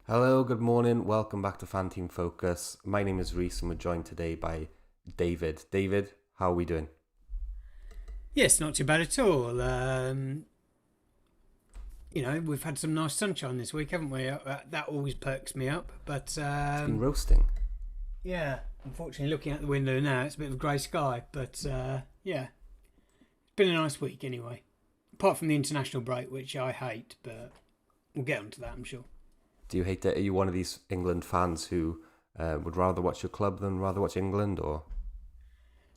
Hello, good morning. Welcome back to Fanteam Focus. My name is Rhys and we're joined today by David. David, how are we doing? Yes, not too bad at all. We've had some nice sunshine this week, haven't we? That always perks me up. But It's been roasting. yeah, unfortunately, looking out the window now, it's a bit of a grey sky. But yeah, it's been a nice week anyway. Apart from the international break, which I hate, but we'll get onto that, I'm sure. Do you hate it? Are you one of these England fans who would rather watch your club than rather watch England? Or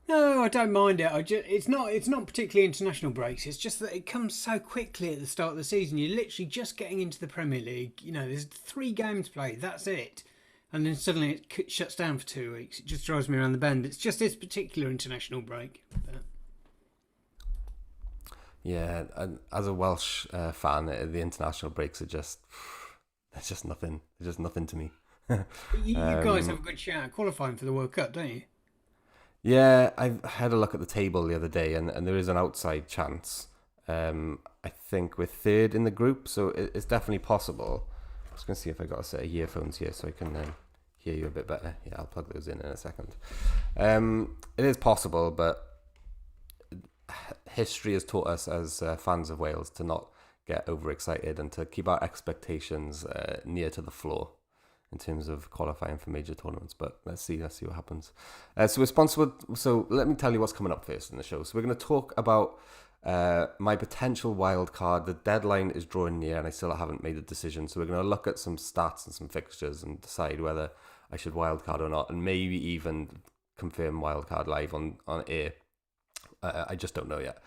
No, I don't mind it. It's not particularly international breaks. It's just that it comes so quickly at the start of the season. You're literally just getting into the Premier League. There's 3 games played. That's it, and then suddenly it shuts down for 2 weeks. It just drives me around the bend. It's just this particular international break. But yeah, and as a Welsh fan, the international breaks are just it's just nothing. It's just nothing to me. you guys have a good shot at qualifying for the World Cup, don't you? Yeah, I had a look at the table the other day, and there is an outside chance. I think we're third in the group, so it's definitely possible. I was going to see if I got a set of earphones here so I can hear you a bit better. Yeah, I'll plug those in a second. It is possible, but history has taught us as fans of Wales to not get overexcited and to keep our expectations near to the floor in terms of qualifying for major tournaments. But let's see what happens. So we're sponsored. So let me tell you what's coming up first in the show. So we're going to talk about my potential wild card. The deadline is drawing near, and I still haven't made a decision. So we're going to look at some stats and some fixtures and decide whether I should wild card or not, and maybe even confirm wild card live on air. I just don't know yet.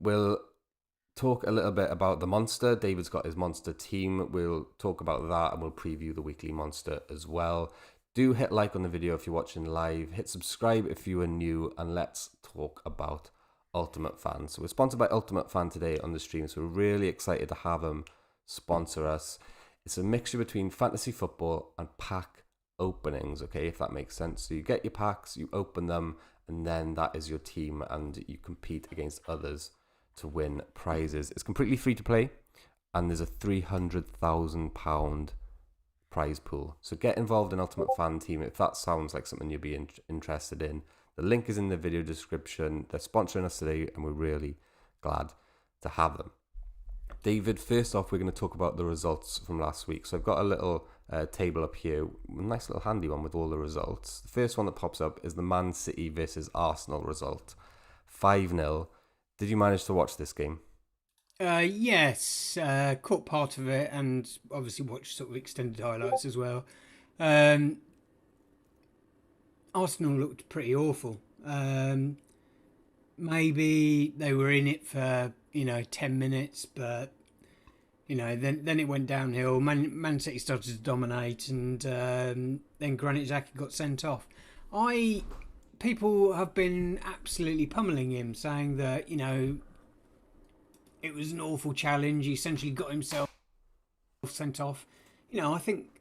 We'll talk a little bit about the monster. David's got his monster team. We'll talk about that and we'll preview the weekly monster as well. Do hit like on the video if you're watching live. Hit subscribe if you are new, and let's talk about Ultimate Fan. So we're sponsored by Ultimate Fan today on the stream, so we're really excited to have them sponsor us. It's a mixture between fantasy football and pack openings, okay, if that makes sense. So you get your packs, you open them, and then that is your team, and you compete against others to win prizes. It's completely free to play, and there's a £300,000 prize pool. So get involved in Ultimate Fan Team if that sounds like something you'd be interested in. The link is in the video description. They're sponsoring us today, and we're really glad to have them. David, first off, we're going to talk about the results from last week. So I've got a little table up here, a nice little handy one with all the results. The first one that pops up is the Man City versus Arsenal result, 5-0. Did you manage to watch this game? Yes, caught part of it and obviously watched sort of extended highlights as well. Um, Arsenal looked pretty awful. Maybe they were in it for 10 minutes, but then it went downhill. Man City started to dominate, and then Granit Xhaka got sent off. People have been absolutely pummeling him, saying that it was an awful challenge. He essentially got himself sent off. I think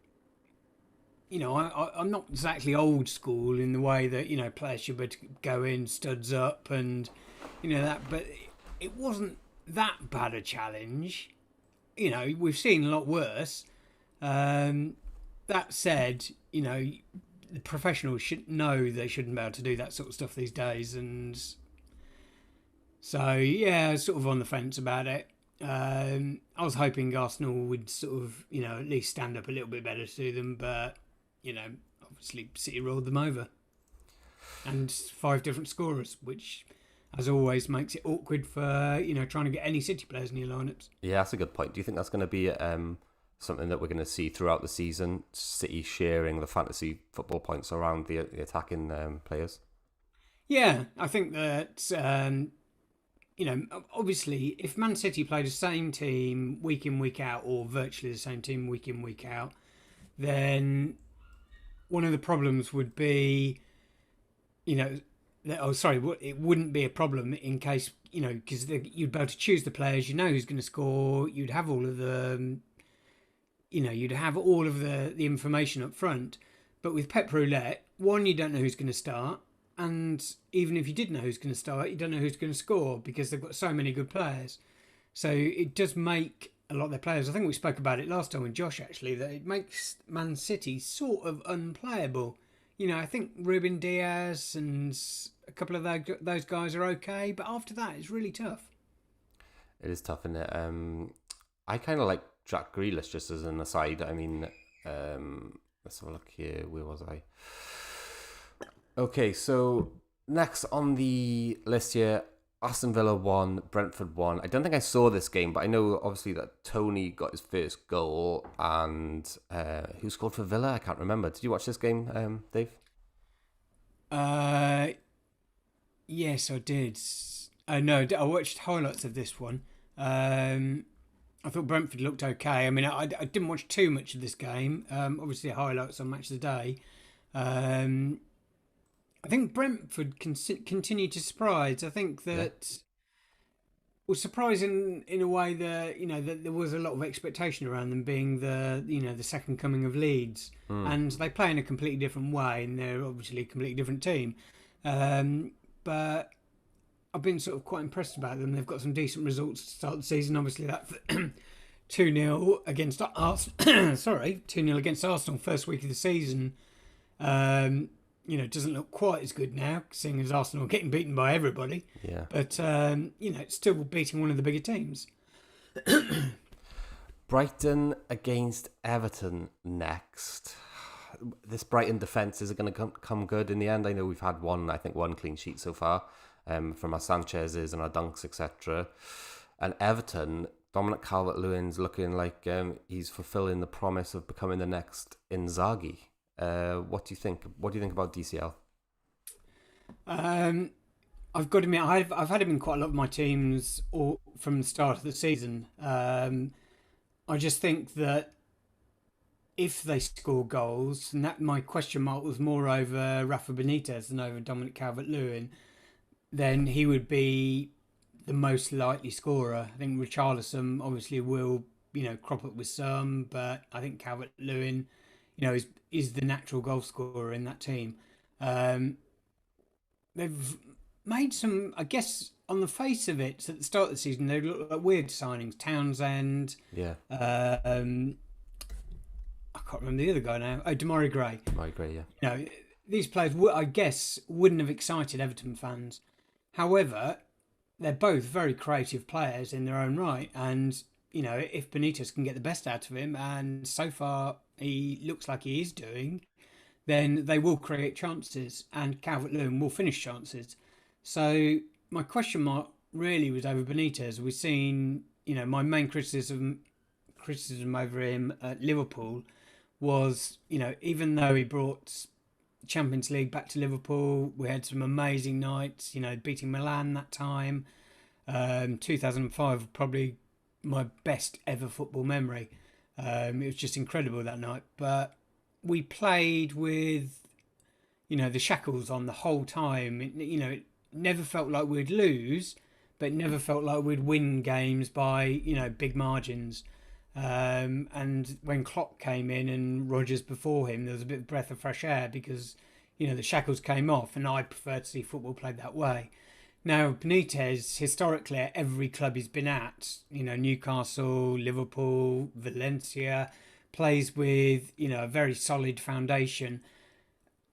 I'm not exactly old school in the way that players should be able to go in studs up and that, but it wasn't that bad a challenge. We've seen a lot worse. That said, the professionals should know they shouldn't be able to do that sort of stuff these days, and so yeah, I was sort of on the fence about it. I was hoping Arsenal would sort of at least stand up a little bit better to them, but obviously City rolled them over, and 5 different scorers, which as always makes it awkward for trying to get any City players in your lineups. Yeah, that's a good point. Do you think that's going to be something that we're going to see throughout the season? City sharing the fantasy football points around the attacking players? Yeah, I think that obviously, if Man City played the same team week in, week out, or virtually the same team week in, week out, then one of the problems would be, it wouldn't be a problem in case, because you'd be able to choose the players, who's going to score, you'd have all of the, the information up front. But with Pep Roulette, one, you don't know who's going to start. And even if you did know who's going to start, you don't know who's going to score because they've got so many good players. So it does make a lot of their players. I think we spoke about it last time with Josh, actually, that it makes Man City sort of unplayable. I think Ruben Diaz and a couple of those guys are okay, but after that, it's really tough. It is tough, isn't it? I kind of like Jack Grealish, just as an aside. I mean, let's have a look here. Where was I? Okay, so next on the list here, Aston Villa 1, Brentford 1. I don't think I saw this game, but I know obviously that Tony got his first goal, and who scored for Villa? I can't remember. Did you watch this game, Dave? Yes, I did. No, I watched highlights of this one. I thought Brentford looked okay. I mean, I didn't watch too much of this game. Obviously, highlights on Match of the Day. I think Brentford continued to surprise. I think that was surprising in a way that that there was a lot of expectation around them being the second coming of Leeds, and they play in a completely different way, and they're obviously a completely different team. But I've been sort of quite impressed about them. They've got some decent results to start the season. Obviously, that 2-0 against Arsenal. 2-0 against Arsenal first week of the season. Doesn't look quite as good now, seeing as Arsenal are getting beaten by everybody. Yeah. But, it's still beating one of the bigger teams. Brighton against Everton next. This Brighton defence, is it going to come good in the end? I know we've had one clean sheet so far from our Sanchez's and our Dunks, etc. And Everton, Dominic Calvert-Lewin's looking like he's fulfilling the promise of becoming the next Inzaghi. What do you think? What do you think about DCL? I've got to admit, I've had him in quite a lot of my teams from the start of the season. I just think that if they score goals, and that my question mark was more over Rafa Benitez than over Dominic Calvert-Lewin, then he would be the most likely scorer. I think Richarlison obviously will, crop up with some, but I think Calvert-Lewin, is the natural goal scorer in that team. They've made some, I guess, on the face of it, at the start of the season, they look like weird signings. Townsend. Yeah. I can't remember the other guy now. Oh, Demarai Gray. Demarai Gray, yeah. These players, I guess, wouldn't have excited Everton fans. However, they're both very creative players in their own right. And, if Benitez can get the best out of him, and so far he looks like he is doing, then they will create chances and Calvert-Lewin will finish chances. So my question mark really was over Benitez. We've seen, my main criticism over him at Liverpool was, even though he brought Champions League back to Liverpool, we had some amazing nights, beating Milan that time. 2005, probably my best ever football memory. It was just incredible that night. But we played with, the shackles on the whole time. It never felt like we'd lose, but it never felt like we'd win games by, big margins. And when Klopp came in and Rodgers before him, there was a bit of breath of fresh air because, the shackles came off, and I prefer to see football played that way. Now, Benitez, historically, at every club he's been at, Newcastle, Liverpool, Valencia, plays with, a very solid foundation.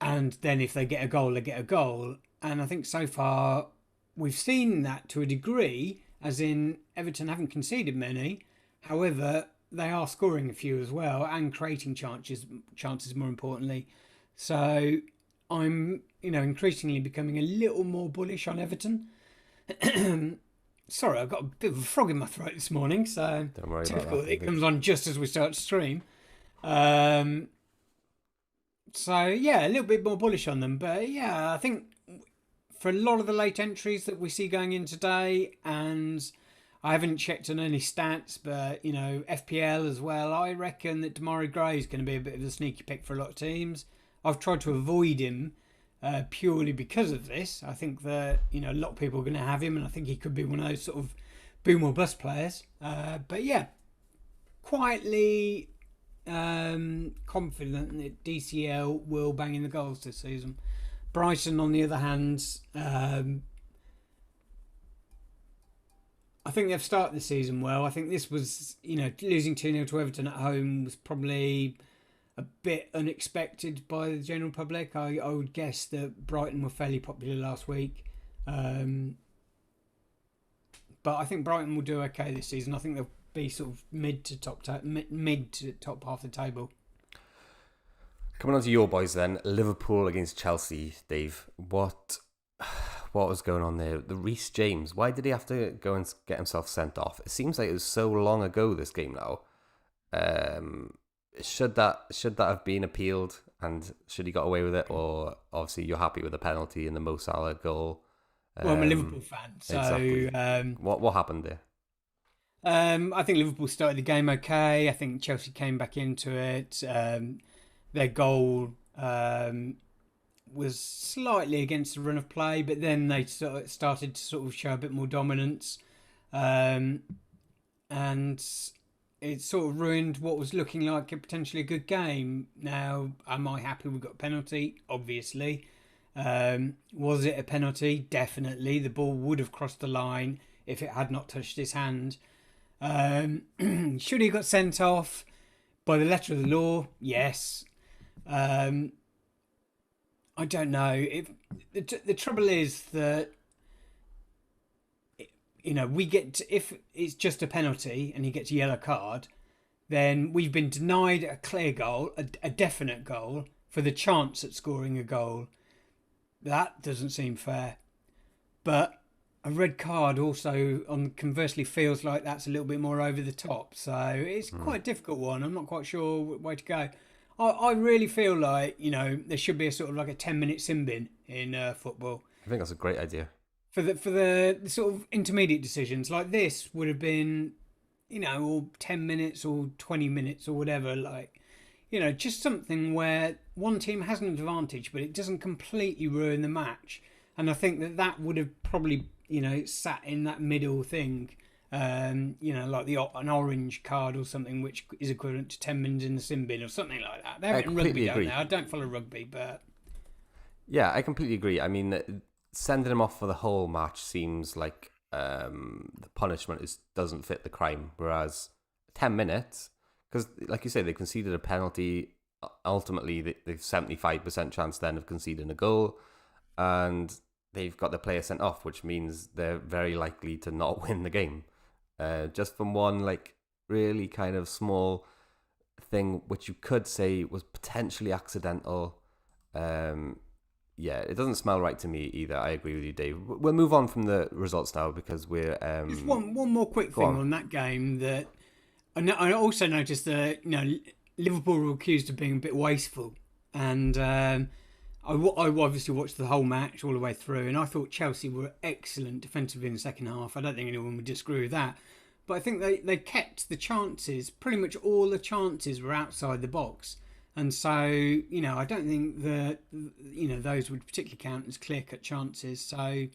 And then if they get a goal, they get a goal. And I think so far we've seen that to a degree, as in Everton haven't conceded many. However, they are scoring a few as well and creating chances more importantly. So I'm, increasingly becoming a little more bullish on Everton. Sorry, I've got a bit of a frog in my throat this morning, so don't worry typical about that. It comes on just as we start to stream. So yeah, a little bit more bullish on them, but yeah, I think for a lot of the late entries that we see going in today, and I haven't checked on any stats, but FPL as well, I reckon that Demarai Gray is going to be a bit of a sneaky pick for a lot of teams. I've tried to avoid him purely because of this. I think that a lot of people are going to have him, and I think he could be one of those sort of boom or bust players. But yeah, quietly confident that DCL will bang in the goals this season. Brighton, on the other hand, I think they've started the season well. I think this was, losing 2-0 to Everton at home was probably a bit unexpected by the general public. I would guess that Brighton were fairly popular last week. But I think Brighton will do okay this season. I think they'll be sort of mid to top half of the table. Coming on to your boys then, Liverpool against Chelsea, Dave. What was going on there? The Rhys James, why did he have to go and get himself sent off? It seems like it was so long ago, this game now. Should that have been appealed, and should he got away with it? Or obviously you're happy with the penalty and the Mo Salah goal? Well, I'm a Liverpool fan, so exactly. What happened there? I think Liverpool started the game okay. I think Chelsea came back into it. Their goal was slightly against the run of play, but then they started to sort of show a bit more dominance, and it sort of ruined what was looking like a potentially a good game. Now, am I happy we got a penalty? Obviously. Was it a penalty? Definitely. The ball would have crossed the line if it had not touched his hand. Should he got sent off by the letter of the law? Yes. I don't know. The trouble is that we get if it's just a penalty and he gets a yellow card, then we've been denied a clear goal, a definite goal for the chance at scoring a goal. That doesn't seem fair. But a red card also, conversely, feels like that's a little bit more over the top. So it's quite a difficult one. I'm not quite sure what way to go. I really feel like, there should be a sort of like a 10-minute sin bin in football. I think that's a great idea. For the sort of intermediate decisions, like this would have been, or 10 minutes or 20 minutes or whatever, just something where one team has an advantage, but it doesn't completely ruin the match. And I think that would have probably, sat in that middle thing, like an orange card or something, which is equivalent to 10 minutes in the sin bin or something like that. They have it in rugby, don't they? I don't follow rugby, but... Yeah, I completely agree. I mean, sending him off for the whole match seems like the punishment doesn't fit the crime, whereas 10 minutes... Because, like you say, they conceded a penalty. Ultimately, they've 75% chance then of conceding a goal. And they've got the player sent off, which means they're very likely to not win the game. Just from one, really kind of small thing, which you could say was potentially accidental. It doesn't smell right to me either. I agree with you, Dave. We'll move on from the results now because we're... Just one more quick thing on that game that... I also noticed that Liverpool were accused of being a bit wasteful, and I obviously watched the whole match all the way through, and I thought Chelsea were excellent defensively in the second half. I don't think anyone would disagree with that, but I think they kept the chances. Pretty much all the chances were outside the box, and so I don't think that those would particularly count as clear-cut chances. So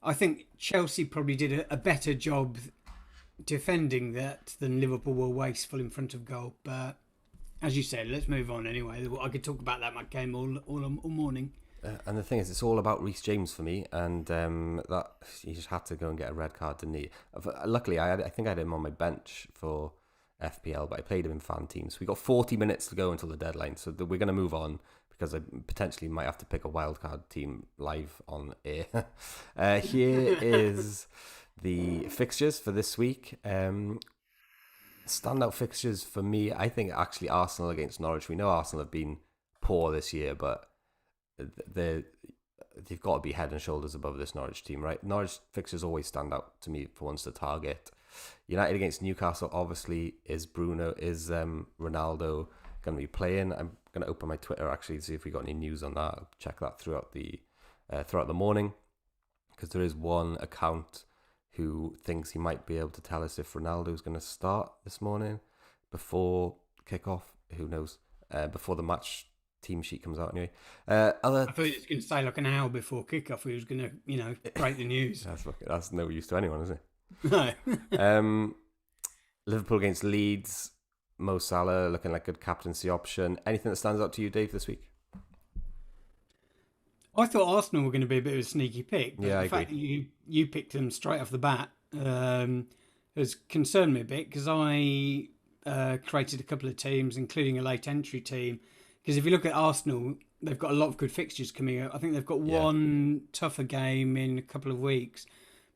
I think Chelsea probably did a better job defending that than Liverpool were wasteful in front of goal. But as you said, let's move on anyway. I could talk about that game all morning. And the thing is, it's all about Rhys James for me, and that he just had to go and get a red card, didn't he? Luckily, I think I had him on my bench for FPL, but I played him in Fanteam. So we got 40 minutes to go until the deadline, so we're going to move on because I potentially might have to pick a wildcard team live on air. Here is the fixtures for this week. Standout fixtures for me, I think actually Arsenal against Norwich. We know Arsenal have been poor this year, but they've got to be head and shoulders above this Norwich team, right? Norwich fixtures always stand out to me for ones to target. United against Newcastle, obviously, is Ronaldo going to be playing? I'm going to open my Twitter actually to see if we got any news on that. I'll check that throughout the morning, because there is one account who thinks he might be able to tell us if Ronaldo's going to start this morning before kickoff. Who knows? Before the match team sheet comes out anyway. I thought he was going to say like an hour before kickoff he was going to, break the news. That's no use to anyone, is it? No. Liverpool against Leeds. Mo Salah looking like a good captaincy option. Anything that stands out to you, Dave, this week? I thought Arsenal were going to be a bit of a sneaky pick. But yeah, the fact that you picked them straight off the bat has concerned me a bit because I created a couple of teams, including a late entry team. Because if you look at Arsenal, they've got a lot of good fixtures coming up. I think they've got one tougher game in a couple of weeks.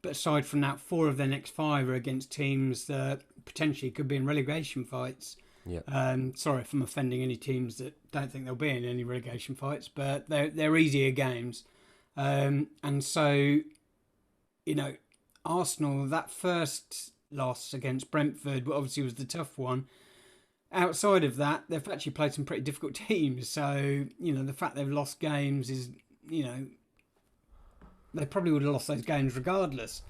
But aside from that, 4 of their next 5 are against teams that potentially could be in relegation fights. Yeah. Sorry if I'm offending any teams that don't think they'll be in any relegation fights, but they're easier games. And so, Arsenal, that first loss against Brentford obviously was the tough one. Outside of that, they've actually played some pretty difficult teams. So, the fact they've lost games is, they probably would have lost those games regardless.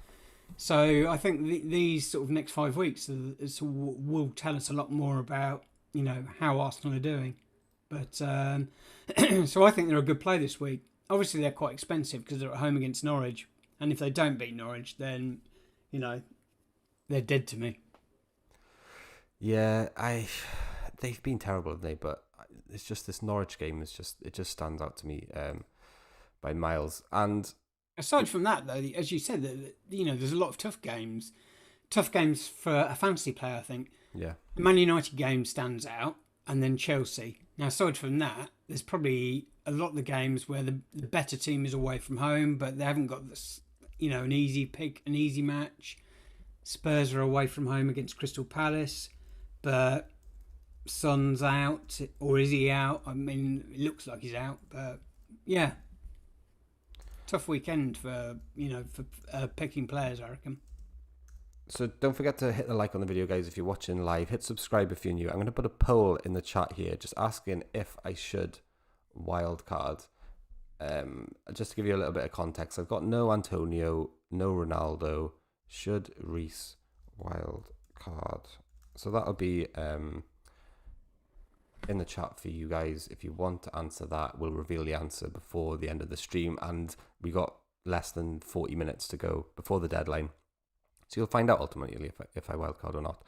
So I think these sort of next 5 weeks will tell us a lot more about, how Arsenal are doing. But so I think they're a good play this week. Obviously, they're quite expensive because they're at home against Norwich. And if they don't beat Norwich, then, they're dead to me. Yeah, they've been terrible, haven't they? But it's just this Norwich game it just stands out to me by miles. And aside from that, though, as you said, there's a lot of tough games. Tough games for a fantasy player, I think. Yeah. The Man United game stands out, and then Chelsea. Now, aside from that, there's probably a lot of the games where the better team is away from home, but they haven't got this, an easy pick, an easy match. Spurs are away from home against Crystal Palace, but Son's out, or is he out? I mean, it looks like he's out, but yeah. Tough weekend for picking players, I reckon. So don't forget to hit the like on the video, guys, if you're watching live. Hit subscribe if you're new. I'm going to put a poll in the chat here just asking if I should wildcard. Just to give you a little bit of context, I've got no Antonio, no Ronaldo. Should Rhys wildcard? So that'll be in the chat for you guys. If you want to answer that, we'll reveal the answer before the end of the stream, and we got less than 40 minutes to go before the deadline, so you'll find out ultimately if I wildcard or not.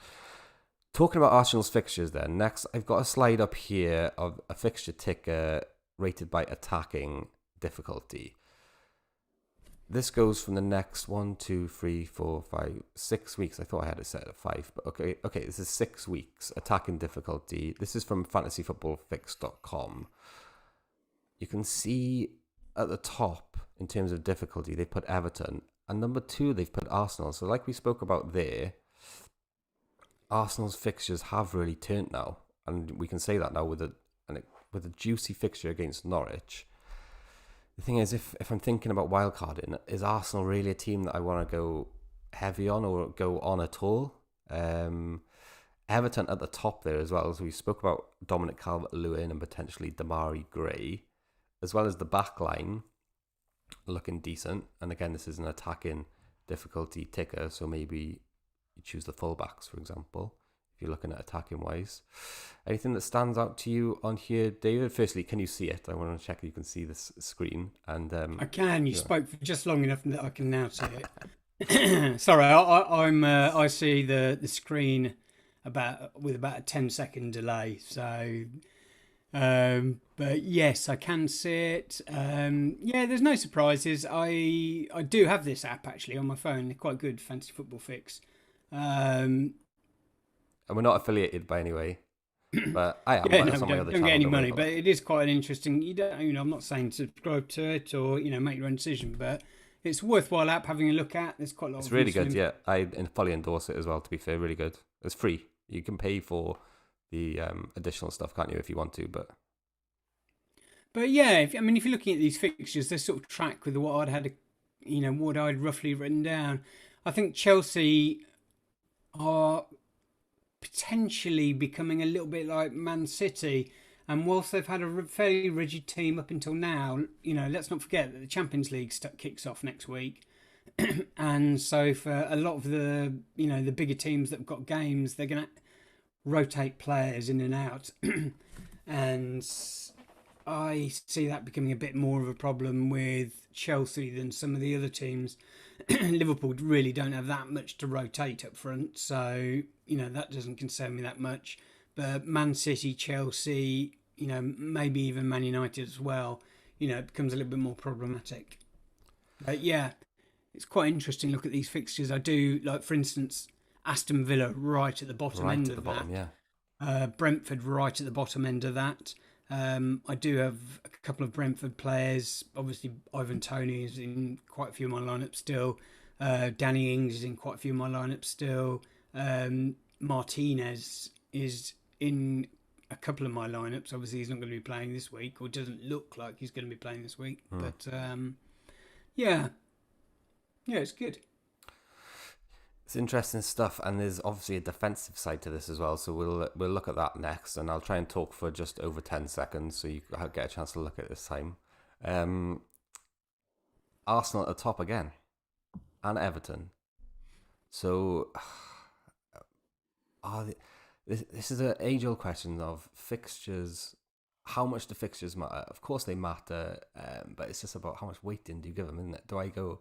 Talking about Arsenal's fixtures then, next I've got a slide up here of a fixture ticker rated by attacking difficulty. This goes from the next 6 weeks. I thought I had it set at 5, but okay, this is 6 weeks. Attacking difficulty. This is from fantasyfootballfix.com. You can see at the top, in terms of difficulty, they put Everton, and number 2, they've put Arsenal. So like we spoke about there, Arsenal's fixtures have really turned now, and we can say that now with a juicy fixture against Norwich. The thing is, if I'm thinking about wildcarding, is Arsenal really a team that I want to go heavy on or go on at all? Everton at the top there as well. So we spoke about Dominic Calvert-Lewin and potentially Damari Gray, as well as the back line looking decent. And again, this is an attacking difficulty ticker, so maybe you choose the fullbacks, for example, if you're looking at attacking wise. Anything that stands out to you on here, David? Firstly, can you see it? I want to check you can see this screen. And I can. You spoke for just long enough that I can now see it. Sorry, I see the screen with about a 10-second delay. So, but yes, I can see it. Yeah, there's no surprises. I do have this app actually on my phone. They're quite good, Fantasy Football Fix. And we're not affiliated by any way, but I am. Yeah, no, don't get any money, but it is quite an interesting. I'm not saying subscribe to it or make your own decision, but it's a worthwhile app having a look at. There's quite a lot. It's really good. Yeah, I fully endorse it as well. To be fair, really good. It's free. You can pay for the additional stuff, can't you, if you want to? But yeah, if you're looking at these fixtures, they sort of track with what I'd had, what I'd roughly written down. I think Chelsea are potentially becoming a little bit like Man City, and whilst they've had a fairly rigid team up until now, let's not forget that the Champions League kicks off next week, and so for a lot of the the bigger teams that have got games, they're going to rotate players in and out, and I see that becoming a bit more of a problem with Chelsea than some of the other teams. Liverpool really don't have that much to rotate up front, so that doesn't concern me that much. But Man City, Chelsea, maybe even Man United as well, it becomes a little bit more problematic. But yeah, it's quite interesting. Look at these fixtures. I do like, for instance, Aston Villa right at the bottom end of that. Yeah. Brentford right at the bottom end of that. I do have a couple of Brentford players. Obviously, Ivan Toney is in quite a few of my lineups still. Danny Ings is in quite a few of my lineups still. Martinez is in a couple of my lineups. Obviously, he's not going to be playing this week, or doesn't look like he's going to be playing this week. But yeah, it's good. It's interesting stuff, and there's obviously a defensive side to this as well. So we'll look at that next, and I'll try and talk for just over 10 seconds, so you get a chance to look at it this time. Arsenal at the top again, and Everton. So, this is an age-old question of fixtures. How much do fixtures matter? Of course they matter, but it's just about how much weighting do you give them, isn't it? Do I go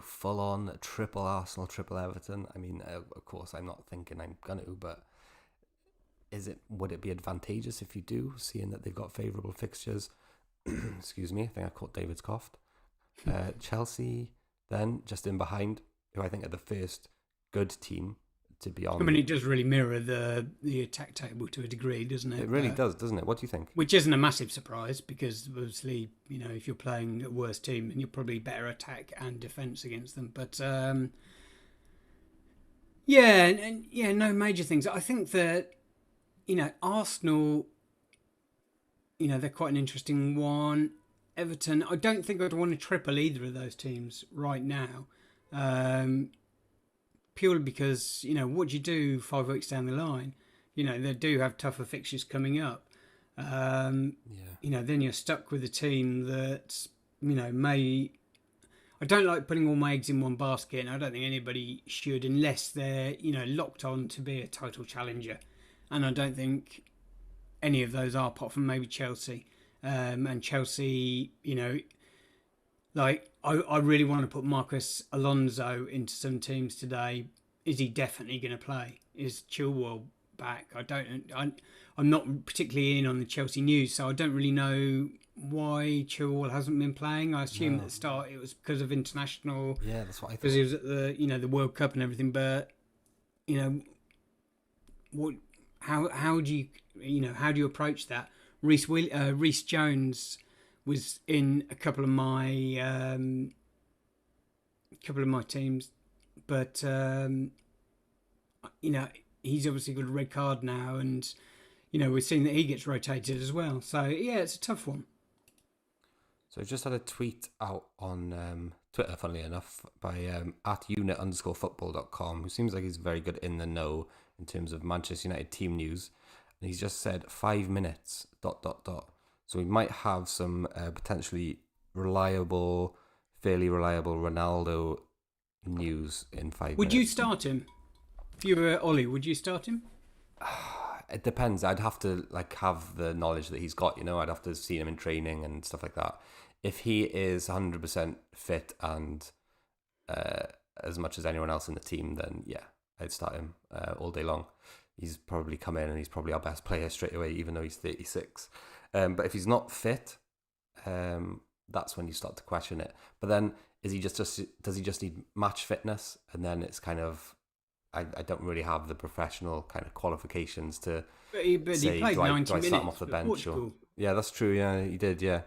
full on triple Arsenal, triple Everton? I mean, of course, I'm not thinking I'm gonna, but would it be advantageous if you do, seeing that they've got favourable fixtures? Excuse me, I think I caught David's cough. Chelsea, then just in behind, who I think are the first good team to be on. I mean, it does really mirror the attack table to a degree, doesn't it? It really does, doesn't it? What do you think? Which isn't a massive surprise, because obviously, if you're playing a worse team, then you're probably better attack and defence against them. But no major things. I think that Arsenal, they're quite an interesting one. Everton, I don't think I'd want to triple either of those teams right now. Purely because, what do you do 5 weeks down the line? They do have tougher fixtures coming up. Then you're stuck with a team that, may... I don't like putting all my eggs in one basket, and I don't think anybody should, unless they're, locked on to be a title challenger. And I don't think any of those are, apart from maybe Chelsea. And Chelsea, I really want to put Marcus Alonso into some teams today. Is he definitely going to play? Is Chilwell back? I'm not particularly in on the Chelsea news, so I don't really know why Chilwell hasn't been playing. I assume at the start it was because of international. Yeah, that's what I thought. Because he was at the the World Cup and everything. But how do you approach that? Rhys Jones was in a couple of my teams, but he's obviously got a red card now, and we're seeing that he gets rotated as well. So yeah, it's a tough one. So I just had a tweet out on Twitter, funnily enough, by @unit_football.com, who seems like he's very good in the know in terms of Manchester United team news, and he's just said 5 minutes ... So we might have some potentially fairly reliable Ronaldo news in 5 minutes. Would you start him? If you were Ollie, would you start him? It depends. I'd have to have the knowledge that he's got. I'd have to have seen him in training and stuff like that. If he is 100% fit and as much as anyone else in the team, then yeah, I'd start him all day long. He's probably come in and he's probably our best player straight away, even though he's 36. But if he's not fit, that's when you start to question it. But then, does he just need match fitness? And then it's kind of, I don't really have the professional kind of qualifications to say, he played 90 do I start him minutes off the bench? Or, yeah, that's true. Yeah, he did. Yeah.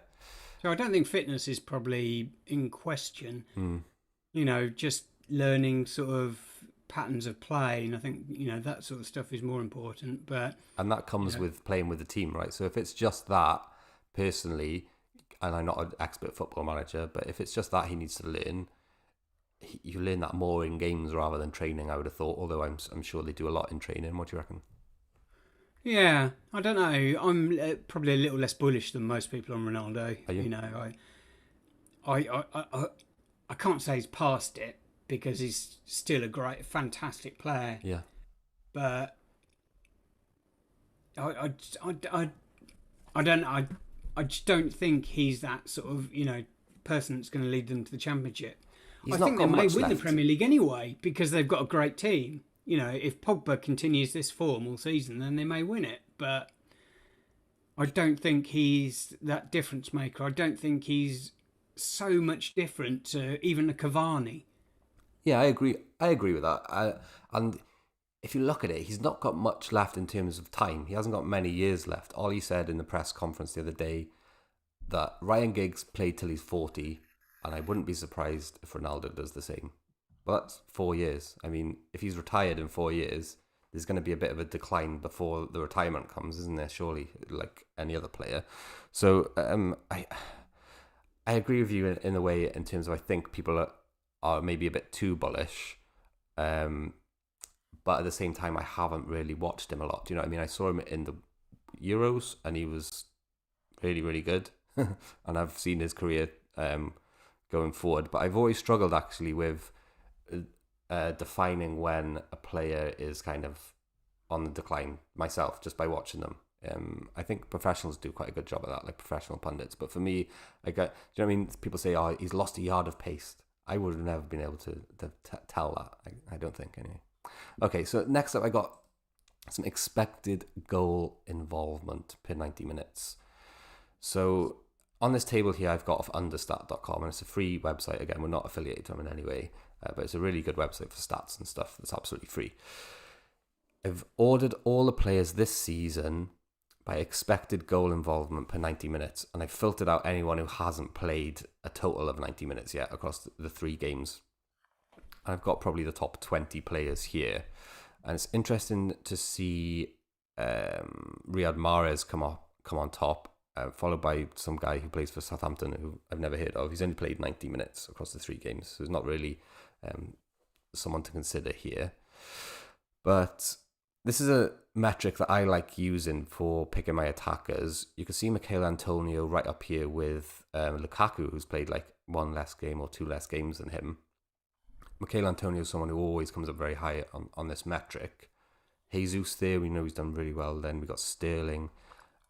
So I don't think fitness is probably in question. Just learning sort of patterns of play, and I think that sort of stuff is more important. And that comes with playing with the team, right? So if it's just that, personally, and I'm not an expert football manager, but if it's just that he needs to learn, you learn that more in games rather than training, I would have thought, although I'm sure they do a lot in training. What do you reckon? Yeah, I don't know. I'm probably a little less bullish than most people on Ronaldo. Are you? I can't say he's past it, because he's still a great, fantastic player. Yeah. But I don't know. I just don't think he's that sort of person that's going to lead them to the Championship. I think they may win the Premier League anyway, because they've got a great team. If Pogba continues this form all season, then they may win it. But I don't think he's that difference maker. I don't think he's so much different to even a Cavani. Yeah, I agree. I agree with that. And if you look at it, he's not got much left in terms of time. He hasn't got many years left. Ollie said in the press conference the other day that Ryan Giggs played till he's 40, and I wouldn't be surprised if Ronaldo does the same. But that's 4 years. I mean, if he's retired in 4 years, there's going to be a bit of a decline before the retirement comes, isn't there? Surely, like any other player. So I agree with you in a way in terms of I think people are maybe a bit too bullish. But at the same time, I haven't really watched him a lot. Do you know what I mean? I saw him in the Euros, and he was really, really good. And I've seen his career going forward. But I've always struggled actually with defining when a player is kind of on the decline myself, just by watching them. I think professionals do quite a good job of that, like professional pundits. But for me, do you know what I mean? People say, "Oh, he's lost a yard of pace." I would have never been able to tell that. I don't think anyway. Okay, so next up, I got some expected goal involvement per 90 minutes. So on this table here, I've got off understat.com, and it's a free website. Again, we're not affiliated with them in any way, but it's a really good website for stats and stuff that's absolutely free. I've ordered all the players this season by expected goal involvement per 90 minutes, and I've filtered out anyone who hasn't played a total of 90 minutes yet across the 3 games. And I've got probably the top 20 players here, and it's interesting to see Riyad Mahrez come on top, followed by some guy who plays for Southampton who I've never heard of. He's only played 90 minutes across the 3 games, so there's not really someone to consider here. But this is a metric that I like using for picking my attackers. You can see Michail Antonio right up here with Lukaku, who's played like 1 less game or 2 less games than him. Michail Antonio is someone who always comes up very high on this metric. Jesus there, we know he's done really well. Then we got Sterling.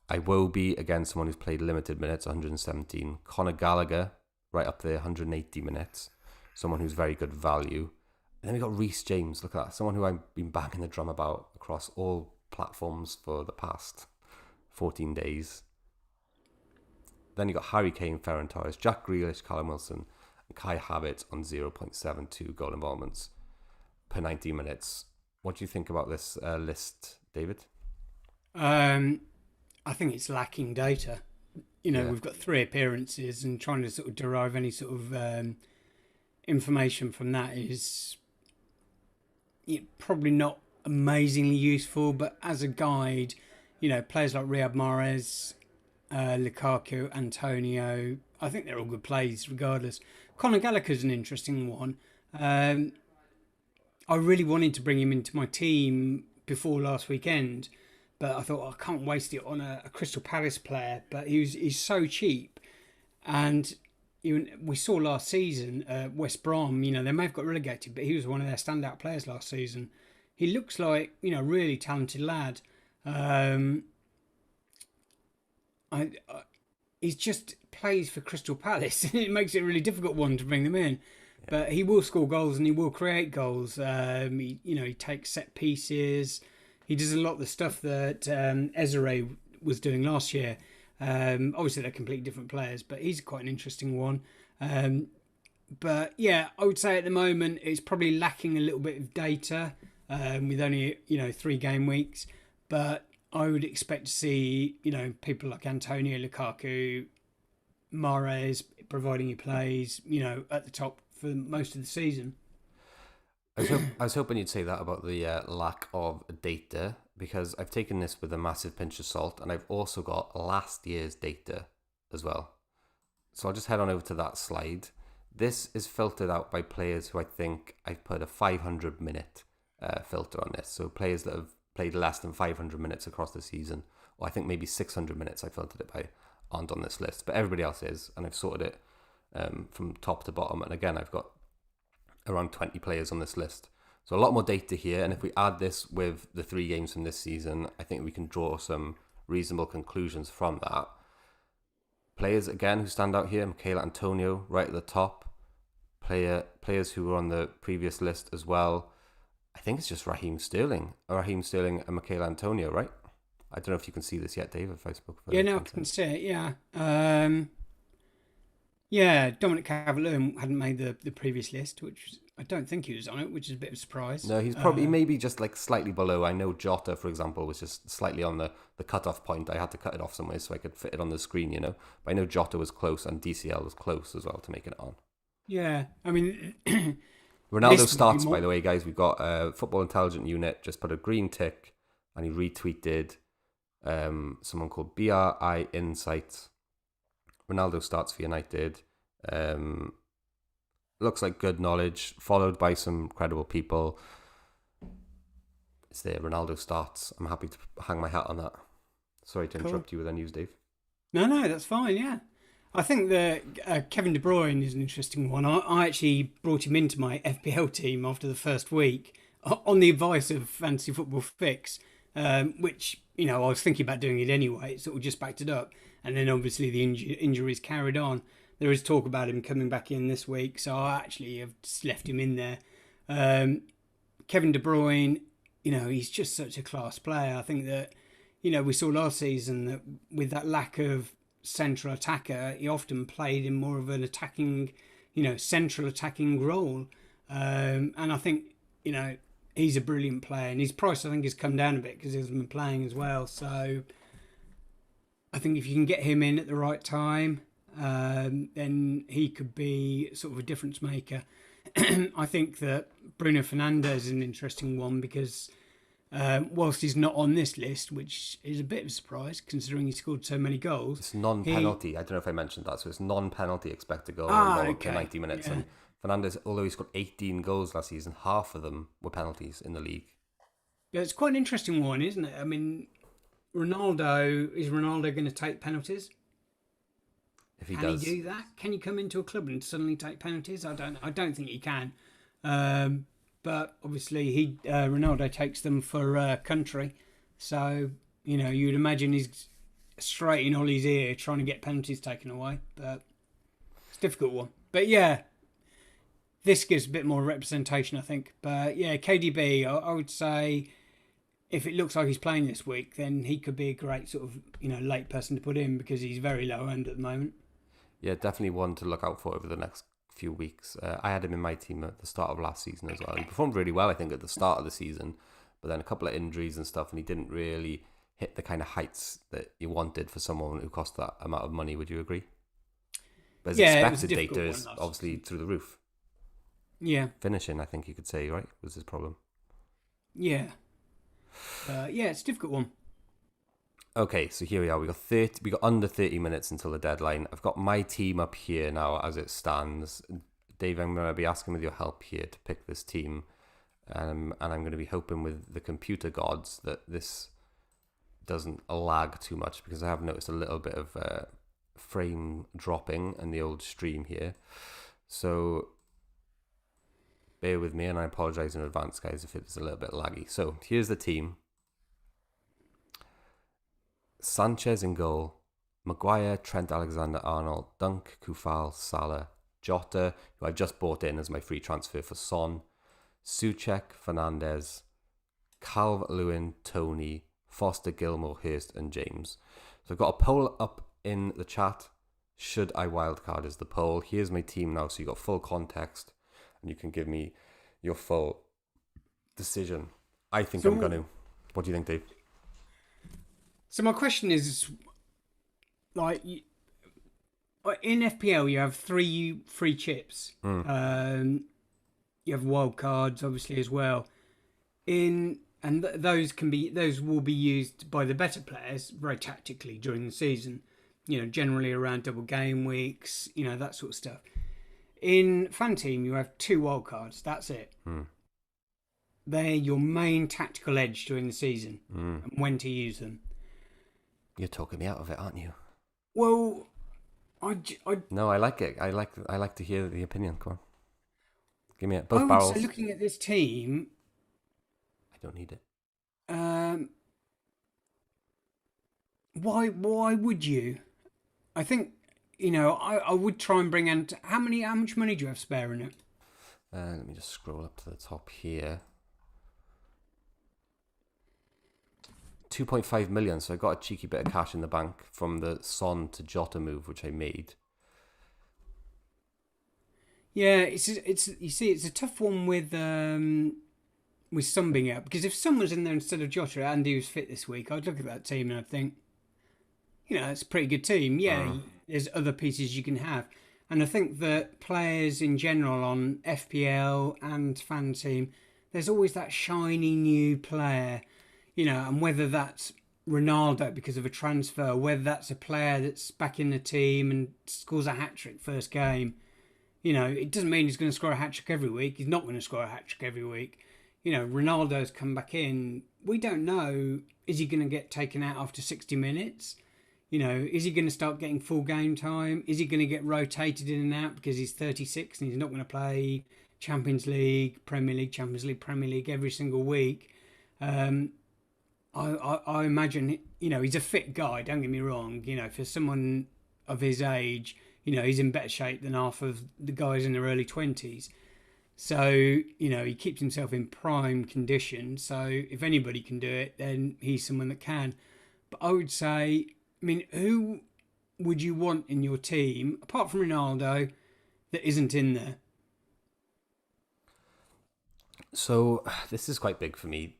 Iwobi, again, someone who's played limited minutes, 117. Conor Gallagher, right up there, 180 minutes. Someone who's very good value. And then we got Rhys James, look at that. Someone who I've been banging the drum about across all platforms for the past 14 days. Then you got Harry Kane, Ferran Torres, Jack Grealish, Callum Wilson, and Kai Havertz on 0.72 goal involvements per 90 minutes. What do you think about this list, David? I think it's lacking data. We've got 3 appearances, and trying to sort of derive any sort of information from that is probably not amazingly useful. But as a guide, players like Riyad Mahrez, Lukaku, Antonio, I think they're all good plays regardless. Conor Gallagher's an interesting one. I really wanted to bring him into my team before last weekend, but I thought I can't waste it on a Crystal Palace player. But he's so cheap, and we saw last season West Brom. They may have got relegated, but he was one of their standout players last season. He looks like a really talented lad. He's just plays for Crystal Palace. It makes it a really difficult one to bring them in. Yeah. But he will score goals and he will create goals. He takes set pieces. He does a lot of the stuff that Ezra was doing last year. Obviously, they're completely different players, but he's quite an interesting one. But yeah, I would say at the moment it's probably lacking a little bit of data with only 3 game weeks. But I would expect to see people like Antonio, Lukaku, Mahrez, providing he plays at the top for most of the season. I was hoping you'd say that about the lack of data, because I've taken this with a massive pinch of salt, and I've also got last year's data as well. So I'll just head on over to that slide. This is filtered out by players who I think I've put a 500 minute filter on this. So players that have played less than 500 minutes across the season, or I think maybe 600 minutes I filtered it by, aren't on this list. But everybody else is, and I've sorted it from top to bottom. And again, I've got around 20 players on this list. So a lot more data here, and if we add this with the 3 games from this season, I think we can draw some reasonable conclusions from that. Players, again, who stand out here, Michail Antonio, right at the top. Players who were on the previous list as well. I think it's just Raheem Sterling and Michail Antonio, right? I don't know if you can see this yet, Dave, if I spoke about it. Yeah, no, I can see it, yeah. Yeah, Dominic Calvert-Lewin hadn't made the previous list, I don't think he was on it, which is a bit of a surprise. No, he's probably maybe just like slightly below. I know Jota, for example, was just slightly on the cut-off point. I had to cut it off somewhere so I could fit it on the screen, you know. But I know Jota was close and DCL was close as well to making it on. Yeah, I mean, Ronaldo this would be starts, by more. the way, guys. We've got Football Intelligent Unit just put a green tick and he retweeted someone called BRI Insights. Ronaldo starts for United. Looks like good knowledge, followed by some credible people. It's there. Ronaldo starts. I'm happy to hang my hat on that. Sorry to Cool. interrupt you with the news, Dave. No, that's fine. Yeah, I think that Kevin De Bruyne is an interesting one. I actually brought him into my FPL team after the first week on the advice of Fantasy Football Fix, which I was thinking about doing it anyway. It sort of just backed it up, and then obviously the injuries carried on. There is talk about him coming back in this week, so I actually have just left him in there. Kevin De Bruyne, he's just such a class player. I think that, we saw last season that with that lack of central attacker, he often played in more of an attacking, central attacking role. And I think, he's a brilliant player, and his price I think has come down a bit because he hasn't been playing as well. So I think if you can get him in at the right time, then he could be sort of a difference maker. I think that Bruno Fernandez is an interesting one because whilst he's not on this list, which is a bit of a surprise considering he scored so many goals. It's non-penalty. I don't know if I mentioned that. So it's non-penalty expected goal Okay. for 90 minutes. Yeah. And Fernandez, although he scored 18 goals last season, half of them were penalties in the league. Yeah, it's quite an interesting one, isn't it? I mean, is Ronaldo going to take penalties? If he Can does, he do that? Can you come into a club and suddenly take penalties? I don't think he can. But obviously, Ronaldo takes them for country. So you'd imagine he's straight in Ollie's ear trying to get penalties taken away. But it's a difficult one. But yeah, this gives a bit more representation, I think. But yeah, KDB, I would say if it looks like he's playing this week, then he could be a great sort of late person to put in because he's very low end at the moment. yeah, definitely one to look out for over the next few weeks. I had him in my team at the start of last season as well. He performed really well, I think, at the start of the season, but then a couple of injuries and stuff, and he didn't really hit the kind of heights that you wanted for someone who cost that amount of money. Would you agree? But his Yeah, it was a expected difficult data one is last obviously season. through the roof. Yeah, Finishing, I think you could say, right, was his problem. yeah, yeah. It's a difficult one. Okay, so here we are. We got under 30 minutes until the deadline. I've got my team up here now as it stands. Dave, I'm going to be asking with your help here to pick this team. And I'm going to be hoping with the computer gods that this doesn't lag too much because I have noticed a little bit of frame dropping in the old stream here. So bear with me, and I apologize in advance, guys, if it's a little bit laggy. So here's the team. Sanchez in goal, Maguire, Trent Alexander-Arnold, Dunk, Kufal, Salah, Jota, who I've just bought in as my free transfer for Son, Soucek, Fernandez, Calvert-Lewin, Tony, Foster, Gilmore, Hurst, and James. So I've got a poll up in the chat. Should I wildcard is the poll. Here's my team now, so you got full context, and you can give me your full decision. I think I'm going to. What do you think, Dave? So my question is, like, in FPL you have 3 free chips. You have wild cards, obviously, as well. Those will be used by the better players very tactically during the season. Generally around double game weeks, that sort of stuff. In Fanteam, you have 2 wild cards. That's it. They're your main tactical edge during the season and when to use them. You're talking me out of it, aren't you? Well, No, I like it. I like to hear the opinion. Come on, give me it. I Both would barrels. say looking at this team, I don't need it. why would you? I think I would try and bring in how much money do you have spare in it? Let me just scroll up to the top here. 2.5 million, so I got a cheeky bit of cash in the bank from the Son to Jota move, which I made. Yeah, it's you see, it's a tough one with some being out, because if someone's in there instead of Jota and he was fit this week, I'd look at that team and I'd think, it's a pretty good team. Yeah, there's other pieces you can have. And I think that players in general on FPL and Fanteam, there's always that shiny new player, and whether that's Ronaldo because of a transfer, whether that's a player that's back in the team and scores a hat trick first game, it doesn't mean he's going to score a hat trick every week. He's not going to score a hat trick every week. Ronaldo's come back in. We don't know, is he going to get taken out after 60 minutes? Is he going to start getting full game time? Is he going to get rotated in and out because he's 36 and he's not going to play Champions League, Premier League, Champions League, Premier League every single week? I imagine, he's a fit guy, don't get me wrong. For someone of his age, he's in better shape than half of the guys in their early 20s. So, he keeps himself in prime condition. So if anybody can do it, then he's someone that can. But I would say, who would you want in your team, apart from Ronaldo, that isn't in there? So this is quite big for me.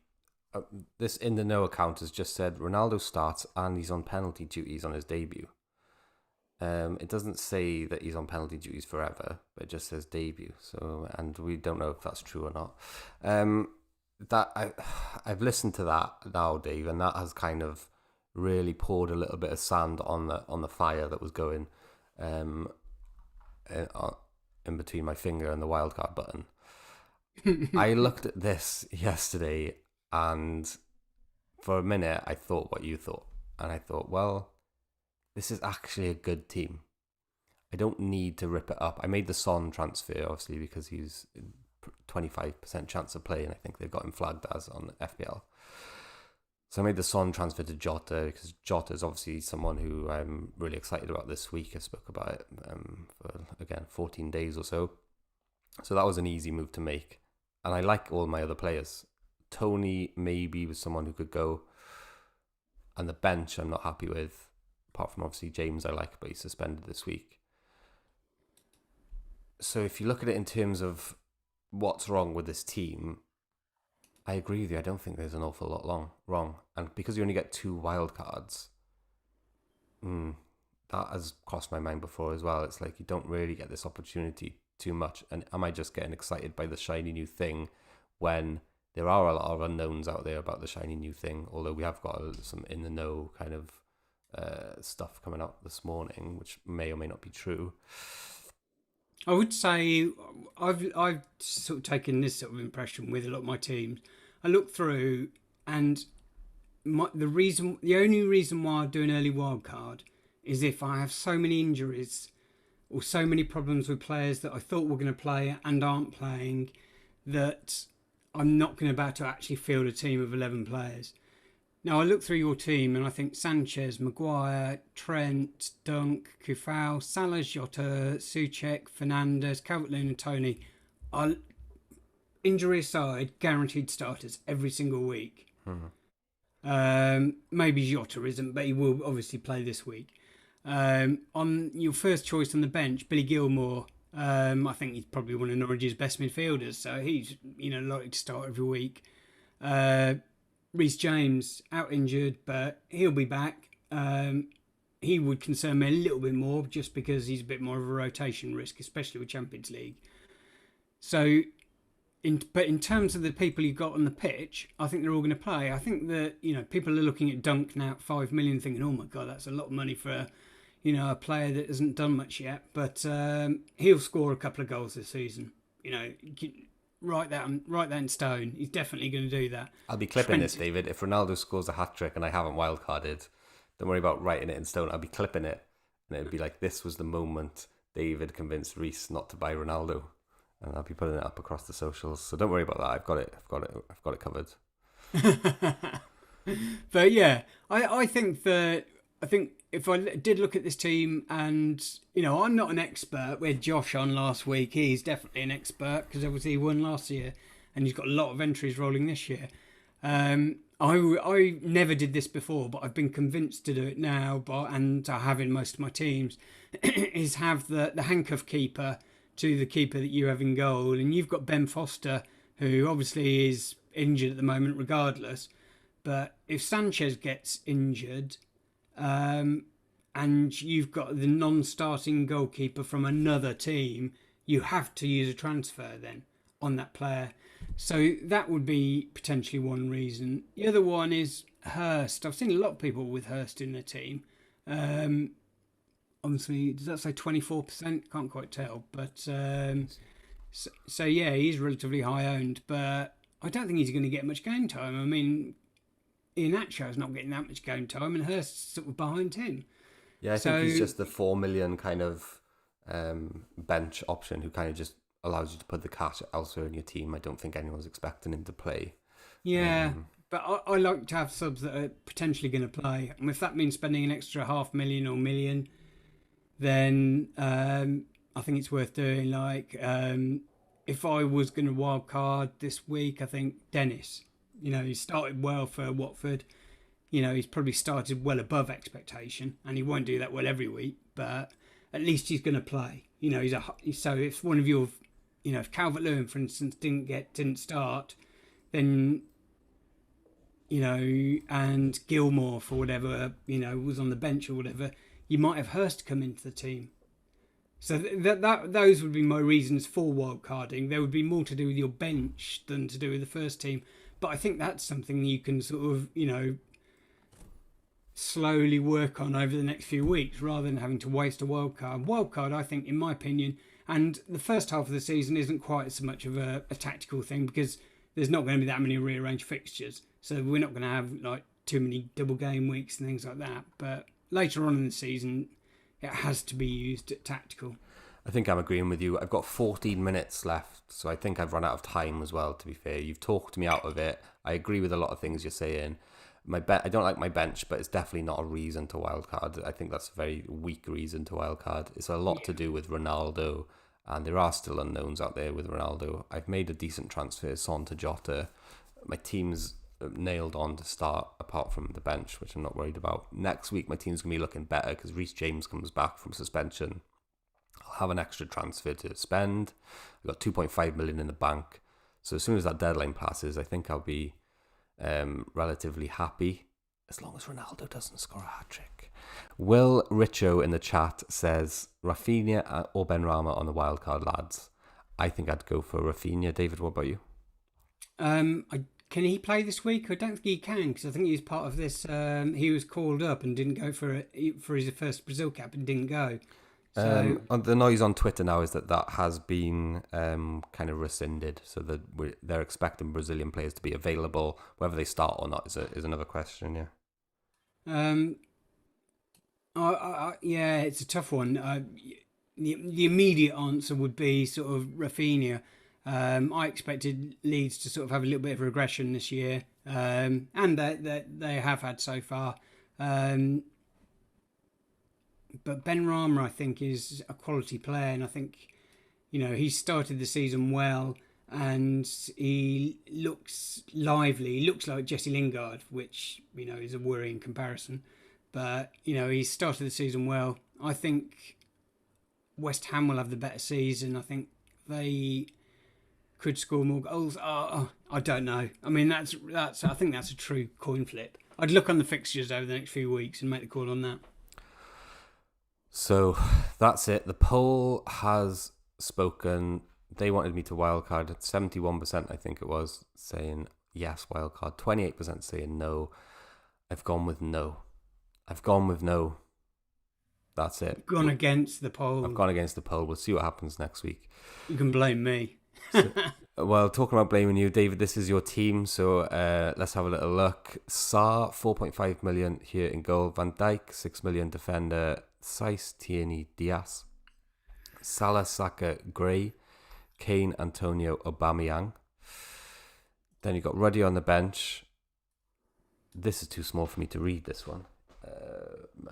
This in the know account has just said Ronaldo starts and he's on penalty duties on his debut. It doesn't say that he's on penalty duties forever, but it just says debut. So, and we don't know if that's true or not. I've listened to that now, Dave, and that has kind of really poured a little bit of sand on the fire that was going in between my finger and the wildcard button. I looked at this yesterday, and for a minute I thought what you thought, and I thought, well, this is actually a good team. I don't need to rip it up. I made the Son transfer, obviously, because he's 25% chance of playing. I think they've got him flagged as on FPL. So I made the Son transfer to Jota, because Jota is obviously someone who I'm really excited about this week. I spoke about it for, again, 14 days or so. So that was an easy move to make. And I like all my other players. Tony maybe was someone who could go. And the bench I'm not happy with. Apart from obviously James I like, but he's suspended this week. So if you look at it in terms of what's wrong with this team, I agree with you. I don't think there's an awful lot wrong. And because you only get 2 wild cards, that has crossed my mind before as well. It's like you don't really get this opportunity too much. And am I just getting excited by the shiny new thing when there are a lot of unknowns out there about the shiny new thing? Although we have got some in the know kind of stuff coming out this morning, which may or may not be true. I would say I've sort of taken this sort of impression with a lot of my teams. I look through, and the only reason why I do an early wild card is if I have so many injuries or so many problems with players that I thought were going to play and aren't playing, that I'm not going to about to actually field a team of 11 players. Now, I look through your team and I think Sanchez, Maguire, Trent, Dunk, Kufau, Salah, Jota, Souček, Fernandez, Calvert-Lewin and Tony are, injury aside, guaranteed starters every single week. Maybe Jota isn't, but he will obviously play this week. On your first choice on the bench, Billy Gilmore, I think he's probably one of Norwich's best midfielders, so he's likely to start every week. Rhys James, out injured, but he'll be back. He would concern me a little bit more just because he's a bit more of a rotation risk, especially with Champions League. So, but in terms of the people you've got on the pitch, I think they're all going to play. I think that, people are looking at Dunk now at 5 million thinking, oh my God, that's a lot of money for a player that hasn't done much yet. But he'll score a couple of goals this season. Write that in stone. He's definitely going to do that. I'll be clipping this, David. If Ronaldo scores a hat-trick and I haven't wildcarded, don't worry about writing it in stone. I'll be clipping it. And it'll be like, this was the moment David convinced Rhys not to buy Ronaldo. And I'll be putting it up across the socials. So don't worry about that. I've got it covered. But yeah, I think if I did look at this team, and I'm not an expert. We had Josh on last week. He's definitely an expert because obviously he won last year and he's got a lot of entries rolling this year. I never did this before, but I've been convinced to do it now, and I have in most of my teams, is have the handcuff keeper to the keeper that you have in goal, and you've got Ben Foster, who obviously is injured at the moment regardless, but if Sanchez gets injured, and you've got the non-starting goalkeeper from another team, you have to use a transfer then on that player. So that would be potentially one reason. The other one is Hurst. I've seen a lot of people with Hurst in their team. Obviously, does that say 24%? Can't quite tell. But so yeah, he's relatively high owned, but I don't think he's going to get much game time. I mean, Iheanacho's not getting that much game time, and Hurst's sort of behind him. Yeah, I think he's just the 4 million kind of bench option who kind of just allows you to put the cash elsewhere in your team. I don't think anyone's expecting him to play. Yeah, but I like to have subs that are potentially going to play. And if that means spending an extra 500,000 or million, then I think it's worth doing. Like, if I was going to wild card this week, I think Dennis. He started well for Watford. He's probably started well above expectation, and he won't do that well every week, but at least he's going to play. So if one of your, if Calvert-Lewin, for instance, didn't start, then, and Gilmore for whatever, was on the bench or whatever, you might have Hurst come into the team. So those would be my reasons for wildcarding. There would be more to do with your bench than to do with the first team. But I think that's something you can sort of, slowly work on over the next few weeks rather than having to waste a wildcard. Wildcard, I think, in my opinion, and the first half of the season isn't quite so much of a tactical thing because there's not going to be that many rearranged fixtures. So we're not going to have like too many double game weeks and things like that. But later on in the season, it has to be used at tactical. I think I'm agreeing with you. I've got 14 minutes left, so I think I've run out of time as well, to be fair. You've talked me out of it. I agree with a lot of things you're saying. I don't like my bench, but it's definitely not a reason to wildcard. I think that's a very weak reason to wildcard. It's a lot to do with Ronaldo, and there are still unknowns out there with Ronaldo. I've made a decent transfer, Son to Jota. My team's nailed on to start, apart from the bench, which I'm not worried about. Next week, my team's going to be looking better because Rhys James comes back from suspension. I'll have an extra transfer to spend. I've got 2.5 million in the bank. So as soon as that deadline passes, I think I'll be relatively happy, as long as Ronaldo doesn't score a hat-trick. Will Richo in the chat says, Rafinha or Benrahma on the wildcard, lads. I think I'd go for Rafinha. David, what about you? Can he play this week? I don't think he can, because I think he's part of this. He was called up and didn't go for his first Brazil cap and didn't go. So, the noise on Twitter now is that has been kind of rescinded, so that they're expecting Brazilian players to be available. Whether they start or not is another question. Yeah. Yeah, it's a tough one. The immediate answer would be sort of Rafinha. I expected Leeds to sort of have a little bit of regression this year, and that they have had so far. But Benrahma, I think, is a quality player, and I think, he started the season well, and he looks lively. He looks like Jesse Lingard, which, is a worrying comparison. But, he started the season well. I think West Ham will have the better season. I think they could score more goals. I don't know. I mean, I think that's a true coin flip. I'd look on the fixtures over the next few weeks and make the call on that. So that's it. The poll has spoken. They wanted me to wildcard. 71%, I think it was, saying yes, wildcard. 28% saying no. I've gone with no. That's it. You've gone against the poll. I've gone against the poll. We'll see what happens next week. You can blame me. Well, talking about blaming you, David, this is your team, so let's have a little look. Sarr, 4.5 million here in goal. Van Dijk, 6 million defender. Saiss, Tierney, Diaz. Salah, Saka, Gray. Kane, Antonio, Aubameyang. Then you've got Ruddy on the bench. This is too small for me to read, this one.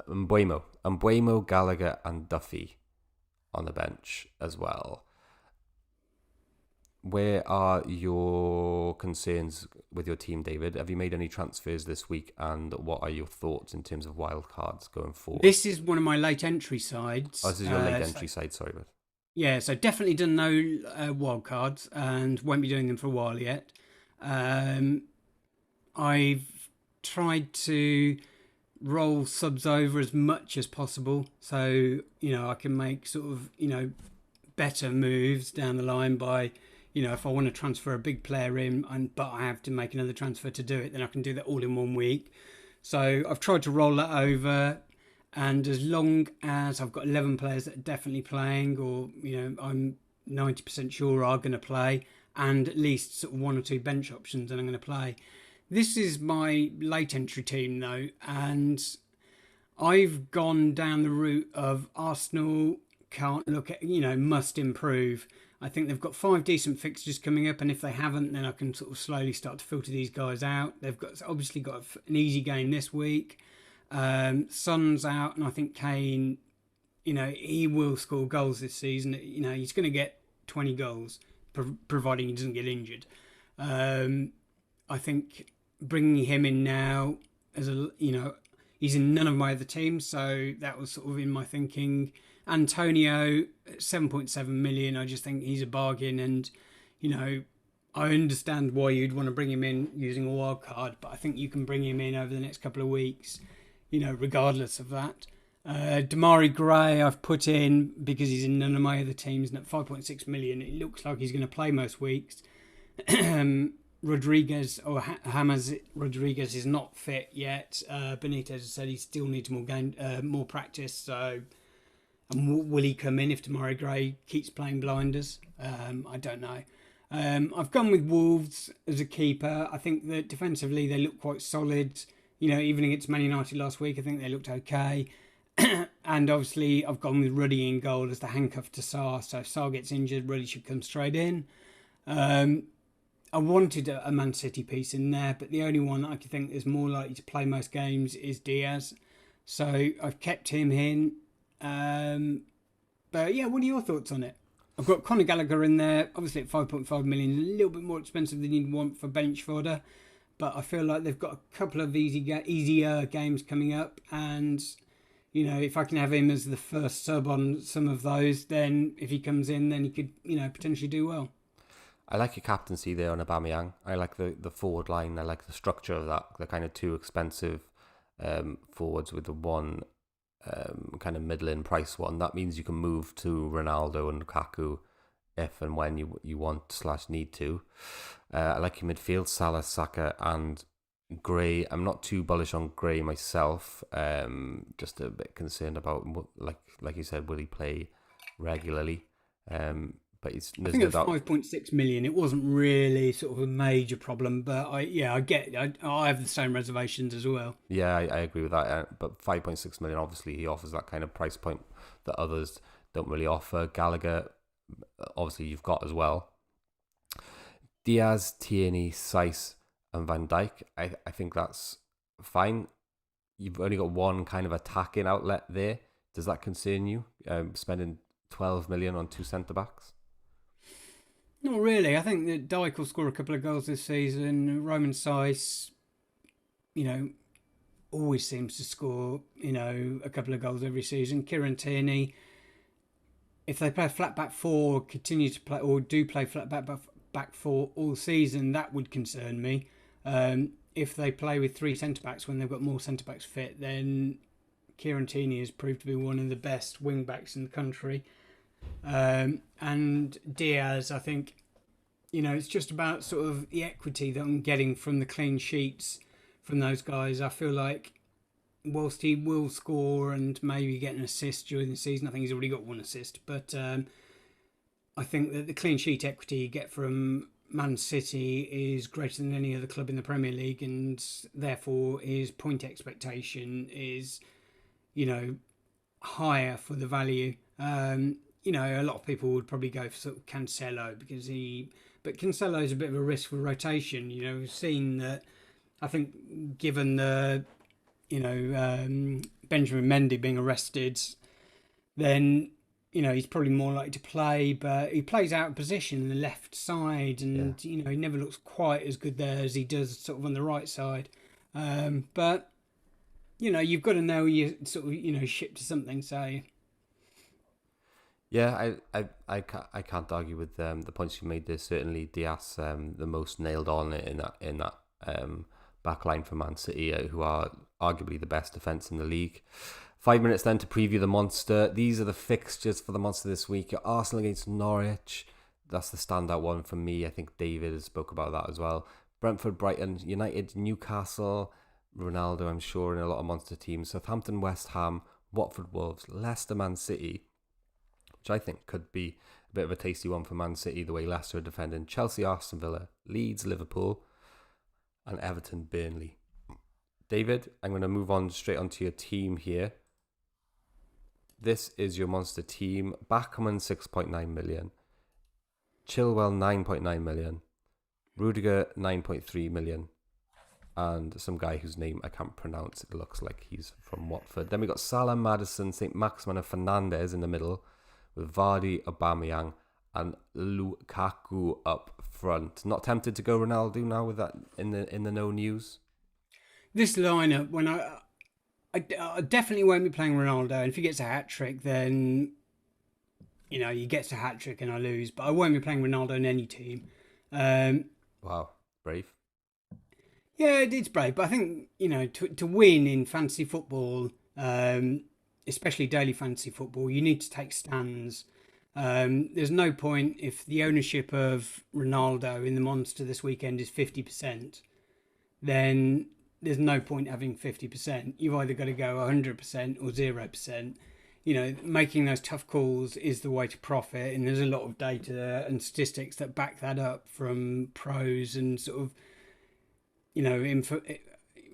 Mbeumo, Gallagher, and Duffy on the bench as well. Where are your concerns with your team, David? Have you made any transfers this week? And what are your thoughts in terms of wild cards going forward? This is one of my late entry sides. Oh, this is your late entry side, sorry. Yeah, so definitely done no wild cards and won't be doing them for a while yet. Um, I've tried to roll subs over as much as possible, so I can make sort of better moves down the line by if I want to transfer a big player in, but I have to make another transfer to do it, then I can do that all in one week. So I've tried to roll that over, and as long as I've got 11 players that are definitely playing, or I'm 90% sure are going to play, and at least sort of one or two bench options, and I'm going to play. This is my late entry team though, and I've gone down the route of Arsenal can't look at, must improve. I think they've got 5 decent fixtures coming up, and if they haven't, then I can sort of slowly start to filter these guys out. They've got obviously got an easy game this week. Son's out, and I think Kane, he will score goals this season. He's going to get 20 goals, providing he doesn't get injured. I think bringing him in now as he's in none of my other teams, so that was sort of in my thinking. Antonio, 7.7 million. I just think he's a bargain, and I understand why you'd want to bring him in using a wild card, but I think you can bring him in over the next couple of weeks, regardless of that. Damari Gray I've put in because he's in none of my other teams, and at 5.6 million, it looks like he's going to play most weeks. Rodriguez or James Rodriguez is not fit yet. Benitez has said he still needs more practice. So, and will he come in if Damari Gray keeps playing blinders? I don't know. I've gone with Wolves as a keeper. I think that defensively they look quite solid. Even against Man United last week, I think they looked okay. And obviously, I've gone with Ruddy in goal as the handcuff to Sarr. So if Sarr gets injured, Ruddy should come straight in. I wanted a Man City piece in there, but the only one that I could think is more likely to play most games is Diaz. So I've kept him in. But yeah, what are your thoughts on it? I've got Conor Gallagher in there, obviously at 5.5 million, a little bit more expensive than you'd want for bench fodder. But I feel like they've got a couple of easier games coming up, and if I can have him as the first sub on some of those, then if he comes in, then he could potentially do well. I like your captaincy there on Aubameyang. I like the forward line. I like the structure of that. The kind of two expensive forwards with the one kind of middling price one. That means you can move to Ronaldo and Lukaku if and when you want / need to. I like your midfield, Salah, Saka, and Gray. I'm not too bullish on Gray myself. Just a bit concerned about, like you said, will he play regularly? But I think at 5.6 million, it wasn't really sort of a major problem, but I have the same reservations as well. Yeah, I agree with that. But 5.6 million, obviously, he offers that kind of price point that others don't really offer. Gallagher, obviously, you've got as well. Diaz, Tierney, Saiss, and Van Dijk. I think that's fine. You've only got one kind of attacking outlet there. Does that concern you? Spending 12 million on 2 centre backs? Not really. I think that Dijk will score a couple of goals this season. Roman Saiss, always seems to score, a couple of goals every season. Kieran Tierney, if they play flat back four, continue to play, or do play flat back four all season, that would concern me. If they play with 3 centre backs when they've got more centre backs fit, then Kieran Tierney has proved to be one of the best wing backs in the country. And Diaz, I think, it's just about sort of the equity that I'm getting from the clean sheets from those guys. I feel like whilst he will score and maybe get an assist during the season, I think he's already got 1 assist, but I think that the clean sheet equity you get from Man City is greater than any other club in the Premier League, and therefore his point expectation is, higher for the value. A lot of people would probably go for sort of Cancelo but Cancelo's a bit of a risk for rotation. We've seen that. I think given the, Benjamin Mendy being arrested, then he's probably more likely to play, but he plays out of position on the left side, and he never looks quite as good there as he does sort of on the right side. But you've got to know you sort of ship to something. So Yeah, I can't argue with the points you made there. Certainly, Diaz the most nailed on in that back line for Man City, who are arguably the best defence in the league. 5 minutes then to preview the Monster. These are the fixtures for the Monster this week. Arsenal against Norwich. That's the standout one for me. I think David spoke about that as well. Brentford, Brighton, United, Newcastle, Ronaldo, I'm sure, in a lot of Monster teams. Southampton, West Ham, Watford, Wolves, Leicester, Man City, which I think could be a bit of a tasty one for Man City, the way Leicester are defending. Chelsea, Aston Villa, Leeds, Liverpool, and Everton, Burnley. David, I'm going to move on straight onto your team here. This is your Monster team. Bachmann, 6.9 million. Chilwell, 9.9 million. Rudiger, 9.3 million. And some guy whose name I can't pronounce. It looks like he's from Watford. Then we got Salah, Maddison, St. Maximin and Fernandez in the middle, with Vardy, Aubameyang and Lukaku up front. Not tempted to go Ronaldo now with that in the no news? This lineup, when I definitely won't be playing Ronaldo, and if he gets a hat-trick, then, you know, he gets a hat-trick and I lose, but I won't be playing Ronaldo in any team. Wow, brave. Yeah, it's brave, but I think, you know, to win in fantasy football, especially daily fantasy football, you need to take stands. There's no point if the ownership of Ronaldo in the Monster this weekend is 50%, then there's no point having 50%. You've either got to go 100% or 0%. You know, making those tough calls is the way to profit, and there's a lot of data and statistics that back that up from pros and sort of, you know,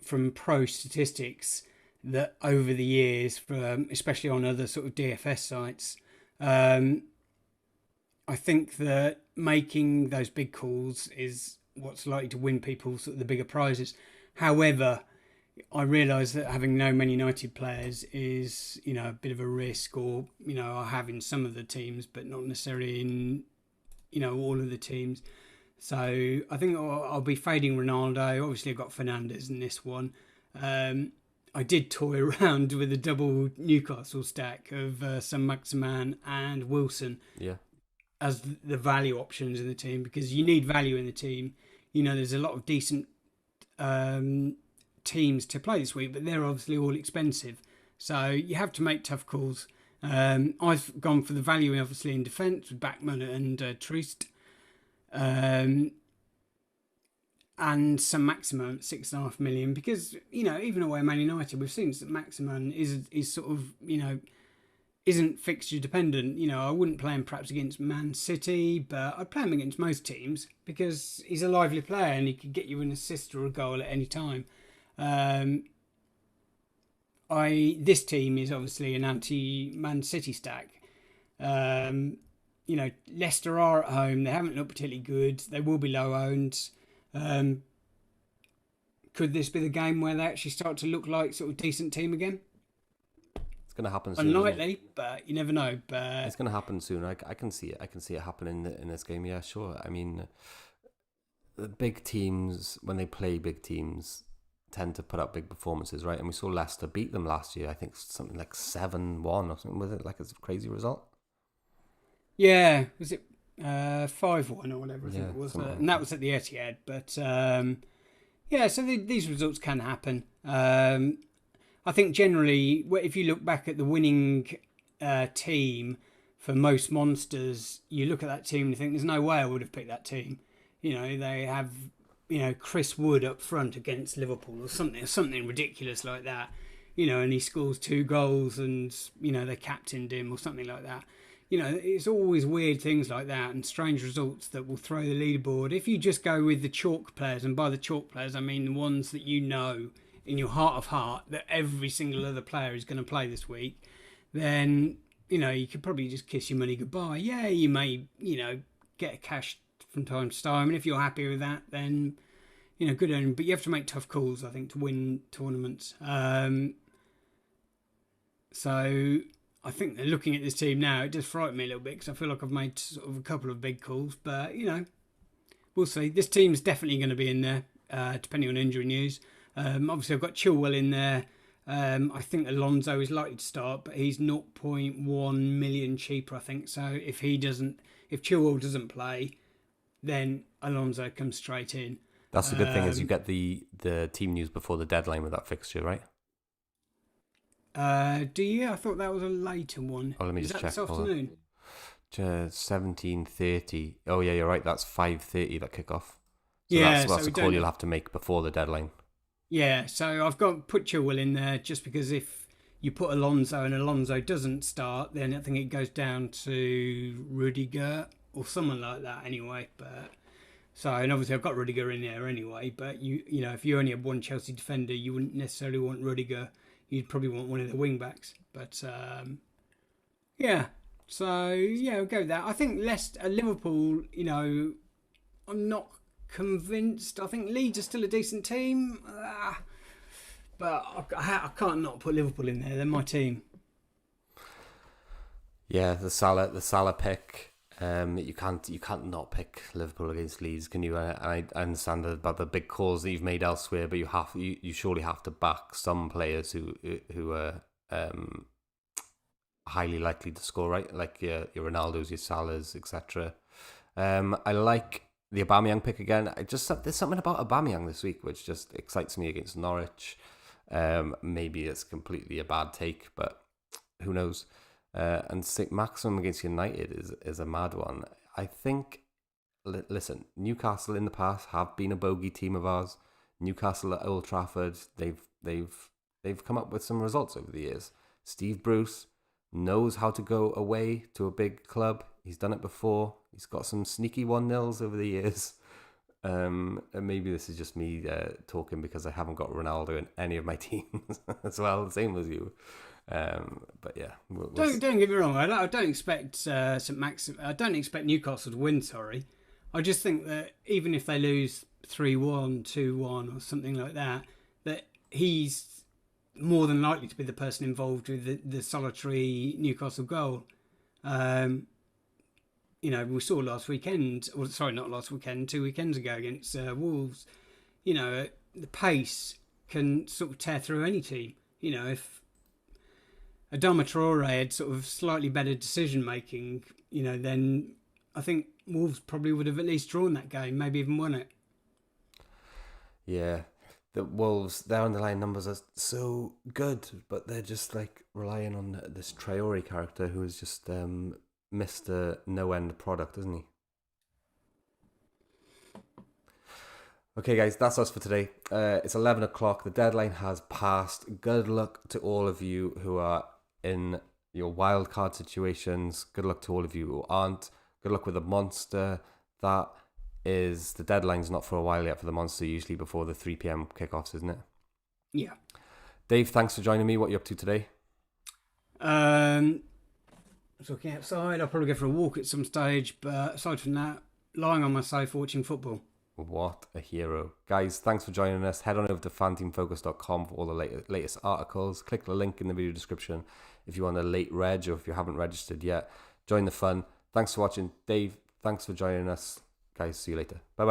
from pro statistics that over the years, from especially on other sort of DFS sites, I think that making those big calls is what's likely to win people sort of the bigger prizes. However, I realise that having no Man United players is, you know, a bit of a risk, or, you know, I have in some of the teams, but not necessarily in, you know, all of the teams. So I think I'll be fading Ronaldo. Obviously, I've got Fernandez in this one. I did toy around with a double Newcastle stack of St. Maximin and Wilson as the value options in the team, because you need value in the team. You know, there's a lot of decent teams to play this week, but they're obviously all expensive. So you have to make tough calls. I've gone for the value, obviously, in defence with Bachmann and Trist. And St. Maximin at 6.5 million, because, you know, even away Man United, we've seen St. Maximin is sort of, you know, isn't fixture dependent. You know, I wouldn't play him perhaps against Man City, but I'd play him against most teams because he's a lively player and he could get you an assist or a goal at any time. This team is obviously an anti-Man City stack. You know, Leicester are at home. They haven't looked particularly good. They will be low owned. Could this be the game where they actually start to look like sort of decent team again? It's going to happen soon. Unlikely, but you never know. But it's going to happen soon. I can see it. I can see it happening in this game. Yeah, sure. I mean, the big teams, when they play big teams, tend to put up big performances, right? And we saw Leicester beat them last year. I think something like 7-1 or something. Was it like a crazy result? Yeah, was it 5-1 or whatever? I think it was, and that was at the Etihad. But yeah, so these results can happen. I think generally, if you look back at the winning team for most Monsters, you look at that team and you think, there's no way I would have picked that team. You know, they have, you know, Chris Wood up front against Liverpool or something ridiculous like that. You know, and he scores 2 goals and, you know, they captained him or something like that. You know, it's always weird things like that and strange results that will throw the leaderboard. If you just go with the chalk players, and by the chalk players, I mean the ones that you know in your heart of heart that every single other player is going to play this week, then, you know, you could probably just kiss your money goodbye. Yeah, you may, you know, get a cash from time to time, and if you're happy with that, then, you know, good on you. But you have to make tough calls, I think, to win tournaments. So I think that looking at this team now, it does frighten me a little bit because I feel like I've made sort of a couple of big calls. But, you know, we'll see. This team's definitely going to be in there, depending on injury news. Obviously, I've got Chilwell in there. I think Alonso is likely to start, but he's 0.1 million cheaper, I think. So if Chilwell doesn't play, then Alonso comes straight in. That's the good thing is you get the team news before the deadline with that fixture, right? Do you? I thought that was a later one. Oh, let me just check. This afternoon? 17:30. Oh yeah, you're right. That's 5:30 that kickoff. So Yeah, that's a call you'll have to make before the deadline. Yeah, so I've got put Chilwell in there just because if you put Alonso and Alonso doesn't start, then I think it goes down to Rudiger or someone like that anyway. But and obviously I've got Rudiger in there anyway. But you know if you only have one Chelsea defender, you wouldn't necessarily want Rudiger. You'd probably want one of the wing backs. But yeah, so yeah, we'll go with that. I think Liverpool. You know, I'm not convinced. I think Leeds are still a decent team, but I can't not put Liverpool in there. They're my team. Yeah, the Salah pick. You can't not pick Liverpool against Leeds, can you? I understand about the big calls that you've made elsewhere, but you surely have to back some players who are highly likely to score, right? Like your Ronaldos, your Salahs, etc. I like the Aubameyang pick again. There's something about Aubameyang this week which just excites me against Norwich. Maybe it's completely a bad take, but who knows? And maximum against United is a mad one. I think. Listen, Newcastle in the past have been a bogey team of ours. Newcastle at Old Trafford, they've come up with some results over the years. Steve Bruce knows how to go away to a big club. He's done it before. He's got some sneaky 1-0s over the years. And maybe this is just me talking because I haven't got Ronaldo in any of my teams as well, same as you. But yeah, don't get me wrong. I don't expect I don't expect Newcastle to win. Sorry, I just think that even if they lose 3-1, 2-1, or something like that, that he's more than likely to be the person involved with the solitary Newcastle goal. You know, we saw last weekend, or sorry, not last weekend, 2 weekends ago against Wolves. You know, the pace can sort of tear through any team. You know, if Adama Traore had sort of slightly better decision making, you know, then I think Wolves probably would have at least drawn that game, maybe even won it. Yeah, the Wolves, their underlying numbers are so good, but they're just like relying on this Traore character who is just Mr. No-End product, isn't he? Okay, guys, that's us for today. It's 11 o'clock. The deadline has passed. Good luck to all of you who are in your wildcard situations. Good luck to all of you who aren't. Good luck with the monster. The deadline's not for a while yet for the monster, usually before the 3 p.m. kickoffs, isn't it? Yeah. Dave, thanks for joining me. What are you up to today? I was looking outside. I'll probably go for a walk at some stage, but aside from that, lying on my sofa watching football. What a hero. Guys, thanks for joining us. Head on over to fanteamfocus.com for all the latest articles. Click the link in the video description if you want a late reg or if you haven't registered yet. Join the fun. Thanks for watching. Dave, thanks for joining us. Guys, see you later. Bye-bye.